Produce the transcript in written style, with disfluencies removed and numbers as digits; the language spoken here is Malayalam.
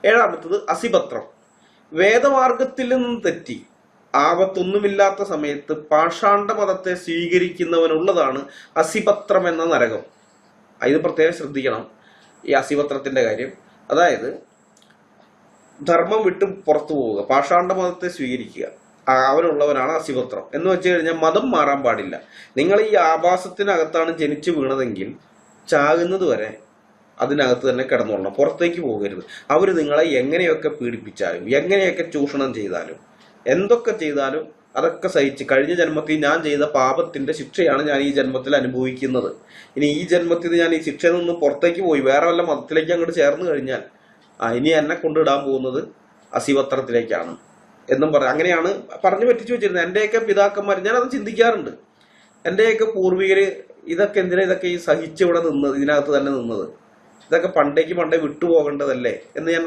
ഏഴാമത്തത് അസിപത്രം. വേദമാർഗത്തിൽ നിന്നും തെറ്റി ആപത്തൊന്നുമില്ലാത്ത സമയത്ത് പാഷാണ്ഡ മതത്തെ സ്വീകരിക്കുന്നവനുള്ളതാണ് അസിപത്രം എന്ന നരകം. ഇത് പ്രത്യേകം ശ്രദ്ധിക്കണം, ഈ അസിപത്രത്തിന്റെ കാര്യം. അതായത് ധർമ്മം വിട്ട് പുറത്തു പോവുക, പാഷാണ്ഡ മതത്തെ സ്വീകരിക്കുക, അവനുള്ളവനാണ് അസിപത്രം. എന്ന് വെച്ച് കഴിഞ്ഞാൽ മതം മാറാൻ പാടില്ല. നിങ്ങൾ ഈ ആഭാസത്തിനകത്താണ് ജനിച്ചു വീണതെങ്കിൽ ചാകുന്നത് വരെ അതിനകത്ത് തന്നെ കിടന്നോളണം, പുറത്തേക്ക് പോകരുത്. അവർ നിങ്ങളെ എങ്ങനെയൊക്കെ പീഡിപ്പിച്ചാലും എങ്ങനെയൊക്കെ ചൂഷണം ചെയ്താലും എന്തൊക്കെ ചെയ്താലും അതൊക്കെ സഹിച്ച്, കഴിഞ്ഞ ജന്മത്തിൽ ഞാൻ ചെയ്ത പാപത്തിന്റെ ശിക്ഷയാണ് ഞാൻ ഈ ജന്മത്തിൽ അനുഭവിക്കുന്നത്. ഇനി ഈ ജന്മത്തിൽ ഞാൻ ഈ ശിക്ഷയിൽ നിന്ന് പുറത്തേക്ക് പോയി വേറെ വല്ല മതത്തിലേക്ക് അങ്ങോട്ട് ചേർന്ന് കഴിഞ്ഞാൽ ഇനി എന്നെ കൊണ്ടിടാൻ പോകുന്നത് അസിപത്രത്തിലേക്കാണ് എന്നും അങ്ങനെയാണ് പറഞ്ഞു പറ്റിച്ചു വെച്ചിരുന്നത്. എന്റെയൊക്കെ പിതാക്കന്മാർ, ഞാനത് ചിന്തിക്കാറുണ്ട്, എന്റെയൊക്കെ പൂർവികര് ഇതൊക്കെ എന്തിനാ ഇതൊക്കെ ഈ സഹിച്ച് ഇവിടെ നിന്നത്, ഇതിനകത്ത് തന്നെ നിന്നത്, ഇതൊക്കെ പണ്ടേ വിട്ടുപോകേണ്ടതല്ലേ എന്ന് ഞാൻ